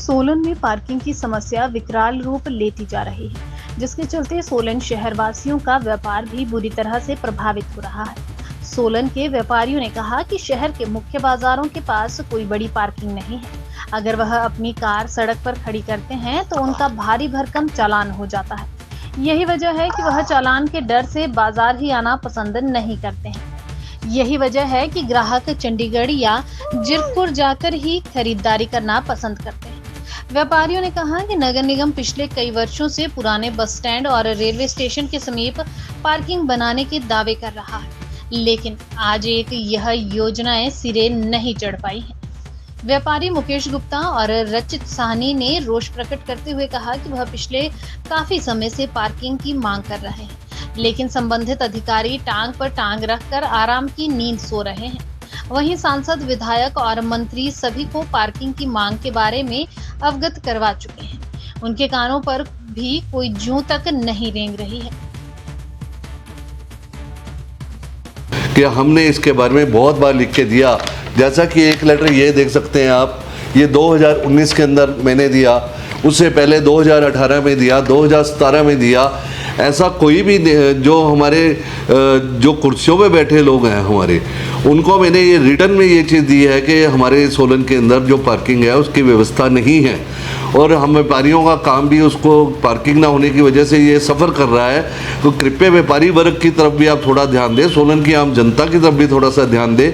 सोलन में पार्किंग की समस्या विकराल रूप लेती जा रही है, जिसके चलते सोलन शहरवासियों का व्यापार भी बुरी तरह से प्रभावित हो रहा है। सोलन के व्यापारियों ने कहा कि शहर के मुख्य बाजारों के पास कोई बड़ी पार्किंग नहीं है। अगर वह अपनी कार सड़क पर खड़ी करते हैं तो उनका भारी भरकम चालान हो जाता है। यही वजह है कि वह चालान के डर से बाजार ही आना पसंद नहीं करते हैं। यही वजह है कि ग्राहक चंडीगढ़ या जीरकपुर जाकर ही खरीदारी करना पसंद करते हैं। व्यापारियों ने कहा कि नगर निगम पिछले कई वर्षों से पुराने बस स्टैंड और रेलवे स्टेशन के समीप पार्किंग बनाने के दावे कर रहा है, लेकिन आज एक यह योजनाएं सिरे नहीं चढ़ पाई हैं। व्यापारी मुकेश गुप्ता और रचित साहनी ने रोष प्रकट करते हुए कहा कि वह पिछले काफी समय से पार्किंग की मांग कर रहे हैं, लेकिन संबंधित अधिकारी टांग पर टांग रखकर आराम की नींद सो रहे हैं। वहीं सांसद, विधायक और मंत्री सभी को पार्किंग की मांग के बारे में अवगत करवा चुके हैं। उनके कानों पर भी कोई जूं तक नहीं रेंग रही है कि हमने इसके बारे में बहुत बार लिख के दिया। जैसा कि एक लेटर ये देख सकते हैं आप, ये 2019 के अंदर मैंने दिया, उससे पहले 2018 में दिया, 2017 में दिया। ऐसा कोई भी जो हमारे जो कुर्सियों पे बैठे लोग हैं हमारे, उनको मैंने ये रिटर्न में ये चीज़ दी है कि हमारे सोलन के अंदर जो पार्किंग है उसकी व्यवस्था नहीं है, और हम व्यापारियों का काम भी उसको पार्किंग ना होने की वजह से ये सफ़र कर रहा है। तो कृपया व्यापारी वर्ग की तरफ भी आप थोड़ा ध्यान दें, सोलन की आम जनता की तरफ भी थोड़ा सा ध्यान दें।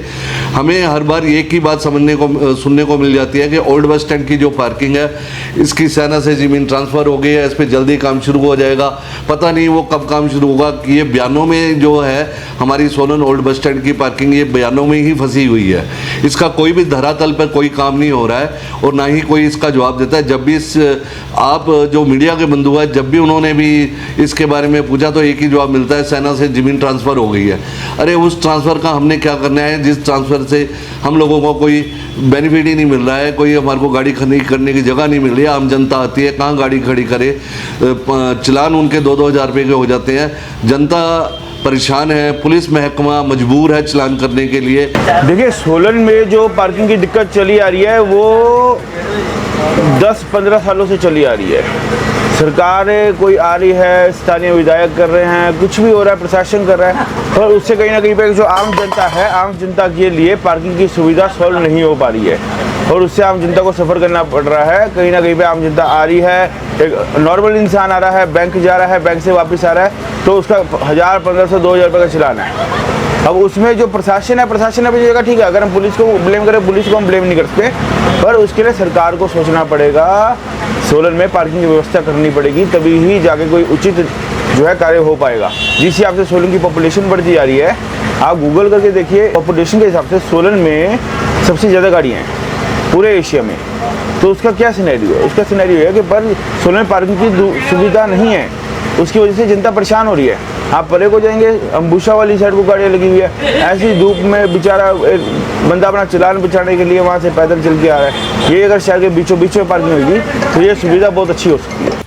हमें हर बार एक ही बात सुनने को मिल जाती है कि ओल्ड बस स्टैंड की जो पार्किंग है इसकी सेना से ज़मीन ट्रांसफ़र हो गई है, इस पर जल्दी काम शुरू हो जाएगा। पता नहीं वो कब काम शुरू होगा। ये बयानों में जो है हमारी सोलन ओल्ड बस स्टैंड की पार्किंग ये बयानों में ही फंसी हुई है। इसका कोई भी धरातल पर कोई काम नहीं हो रहा है और ना ही कोई इसका जवाब देता है। जब भी आप जो मीडिया के बंधु हैं, जब भी उन्होंने भी इसके बारे में पूछा तो एक ही जवाब मिलता है, सेना से ज़मीन ट्रांसफ़र हो गई है। अरे उस ट्रांसफ़र का हमने क्या करना है जिस ट्रांसफ़र से हम लोगों को कोई बेनिफिट ही नहीं मिल रहा है, कोई हमारे को गाड़ी खड़ी करने की जगह नहीं मिल रही है। आम जनता आती है, कहाँ गाड़ी खड़ी करे, चलान उनके 2-2 हज़ार रुपये के हो जाते हैं। जनता परेशान है, पुलिस महकमा मजबूर है चलान करने के लिए। देखिए, सोलन में जो पार्किंग की दिक्कत चली आ रही है वो 10-15 सालों से चली आ रही है। सरकार कोई आ रही है, स्थानीय विधायक कर रहे हैं, कुछ भी हो रहा है, प्रशासन कर रहा है, और उससे कहीं ना कहीं पे जो आम जनता है, आम जनता के लिए पार्किंग की सुविधा सॉल्व नहीं हो पा रही है और उससे आम जनता को सफ़र करना पड़ रहा है। कहीं ना कहीं पे आम जनता आ रही है, एक नॉर्मल इंसान आ रहा है, बैंक जा रहा है, बैंक से वापस आ रहा है तो उसका 1000, 1500, 2000 रुपये का चलान है। अब उसमें जो प्रशासन है, प्रशासन अपनी जगह ठीक है, अगर हम पुलिस को ब्लेम करें, पुलिस को हम ब्लेम नहीं कर सकते, पर उसके लिए सरकार को सोचना पड़ेगा। सोलन में पार्किंग की व्यवस्था करनी पड़ेगी, तभी ही जाके कोई उचित जो है कार्य हो पाएगा। जिस हिसाब से सोलन की पॉपुलेशन बढ़ती जा रही है, आप गूगल करके देखिए, पॉपुलेशन के हिसाब से सोलन में सबसे ज़्यादा गाड़ियाँ हैं पूरे एशिया में। तो उसका क्या सिनेरियो है? उसका सिनेरियो है कि पर सोलन में पार्किंग की सुविधा नहीं है, उसकी वजह से जनता परेशान हो रही है। आप परे को जाएंगे, अम्बुशा वाली साइड को गाड़ियाँ लगी हुई है, ऐसी धूप में बेचारा एक बंदा अपना चलान बचाने के लिए वहाँ से पैदल चल के आ रहा है। ये अगर शहर के बीचों बीच में पार्किंग होगी तो ये सुविधा बहुत अच्छी हो सकती है।